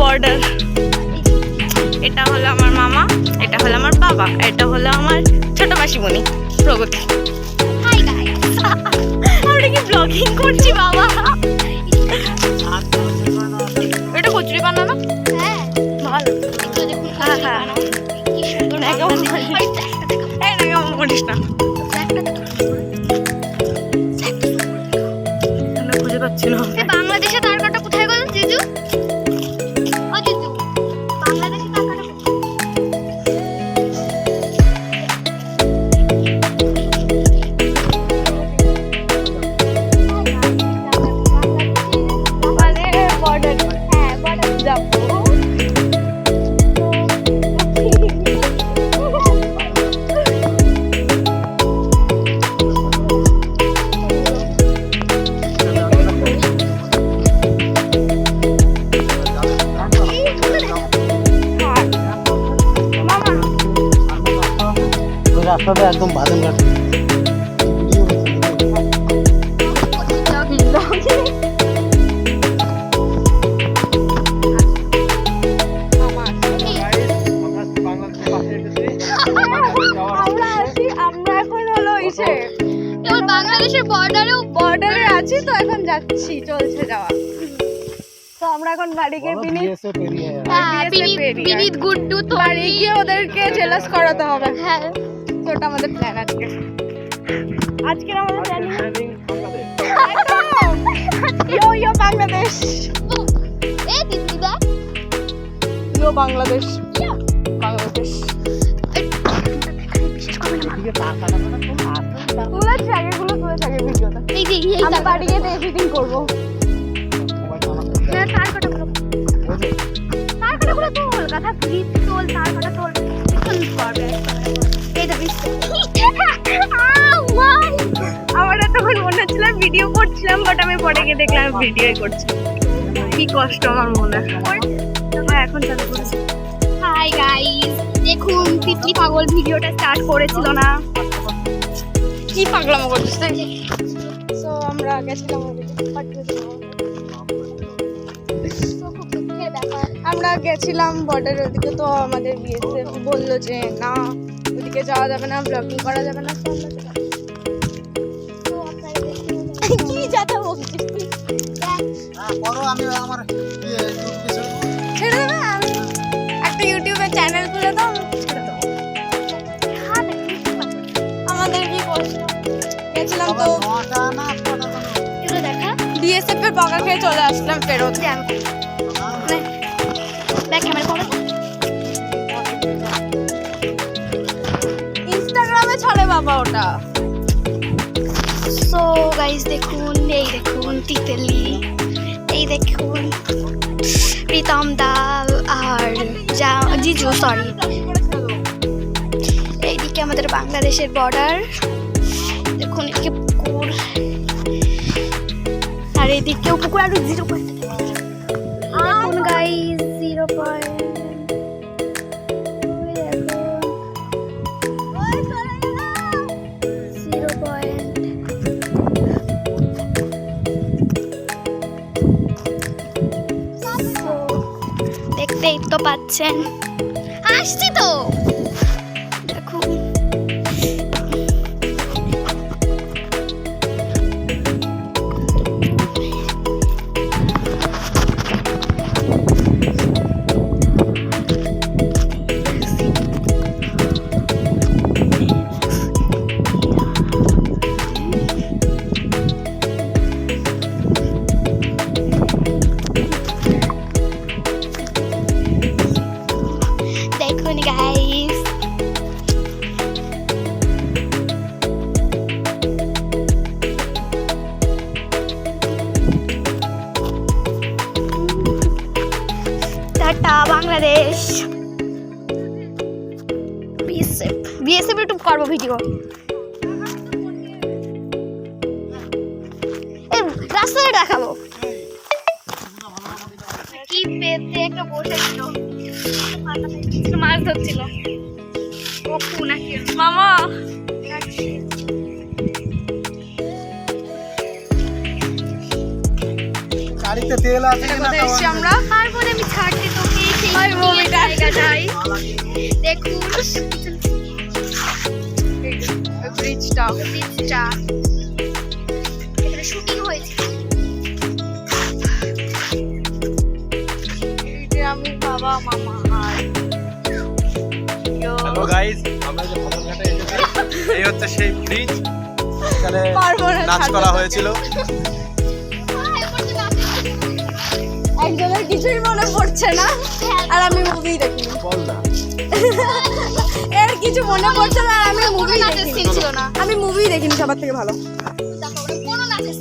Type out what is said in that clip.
Border. এটা হলো আমার মামা, এটা হলো আমার বাবা, এটা হলো আমার ছোট মাসিমণি প্রগতি। হাই গাইস, আমরা কি ব্লগিং করছি বাবা? এটা কচুরি বানানো? হ্যাঁ ভালো। একটু দেখুন, হ্যাঁ হ্যাঁ কি সুন্দর না কেমন করিস না। খুঁজে পাচ্ছি না। বাংলাদেশে তার কাটা কোথায় গেল জিজু? ও জিজু, বাংলাদেশে তার কাটা বর্ডার। হ্যাঁ বর্ডার যাবো। রাস্তাতে একদম বাদাম গাছ। আমরা এখন হলো ইসে বাংলাদেশের বর্ডারে আছি, তো এখন যাচ্ছি, চলছে যাওয়া। তো আমরা এখন বাড়ি গিয়ে বিনীত গুড্ডু তো বাড়ি গিয়ে ওদেরকে জেলাস করাতে হবে। হ্যাঁ, তো ওটা আমাদের প্ল্যান আজকে। আজকে আমাদের প্ল্যানিং ইয়ো ইয়ো বাংলাদেশ। এই দিদি দা ইয়ো বাংলাদেশ, বাংলাদেশ। তুলেছি আগে, গুলো তুলেছি আগে ভিডিওটা। আমরা বাড়ি গিয়ে এডিটিং করবো। তার কাটা তোল, কথা ফ্রিজ তোল, তার কাটা তোল, আমার তখন মনে হচ্ছিল ভিডিও করছিলাম, বাট আমি পরে গিয়ে দেখলাম ভিডিও করছি। কি কষ্ট আমার মনে হয়। এখন চালু করেছি। হাই গাইস, দেখুন তিতলি পাগল ভিডিওটা স্টার্ট করেছিল না, কি পাগলামো করছিস। সো আমরা গেছিলাম আমরা গেছিলাম বর্ডারের ওদিকে, তো আমাদের বিএসএফ বললো যে না ওদিকে যাওয়া যাবে না, ব্লগিং করা যাবে না। কি যাতা বলছিস তুই? ছেড়ে দেবে, আমি একটা ইউটিউবে চ্যানেল খুলে দাও, ছেড়ে দেবো। আমাদের কি কষ্ট। গেছিলাম তো দেখা বিএসএফ এর বকা খেয়ে চলে আসলাম ফেরত। ইনস্টাগ্রামে চলে বাবা ওটা। সো গাইস দেখুন, এই দেখুন তিতলি, এই দেখুন প্রীতম দা আর জিজু সরি। এইদিকে আমাদের বাংলাদেশের বর্ডার, দেখুন এদিকে পুকুর, আর এদিকেও পুকুর। আর 0 পয়েন্ট দেখুন গাইস, 0 পয়েন্ট। দেখতেই তো পাচ্ছেন, আসছি তো দেখুন। দেখুন guys, tata Bangladesh. BSF YouTube করবো ভিডিও। এই রাস্তায় দেখাবো কি পেতে একটা বসেছিল, মাছ ধরছিল। ওকু নাকি মামা, গাড়িতে তেল আছে না? এসছি আমরা। তারপরে আমি ছাড়তে তোকে সেই জায়গাটাই দেখুন, ব্রিজটা এখানে শুটিং হয়েছে। আমি বাবা মামা আর হ্যালো গাইস, আমরা যে বাদনঘাটে এসেছি, এই হচ্ছে সেই ব্রিজ যেখানে নাচ করা হয়েছিল। একজনের কিছুই মনে পড়ছে না, আর আমি মুভি দেখিনি। বল না, এর কিছু মনে পড়ছে না, আর আমি মুভি দেখিনি। আমি মুভি দেখিনি সবার থেকে ভালো। কোনো নাচের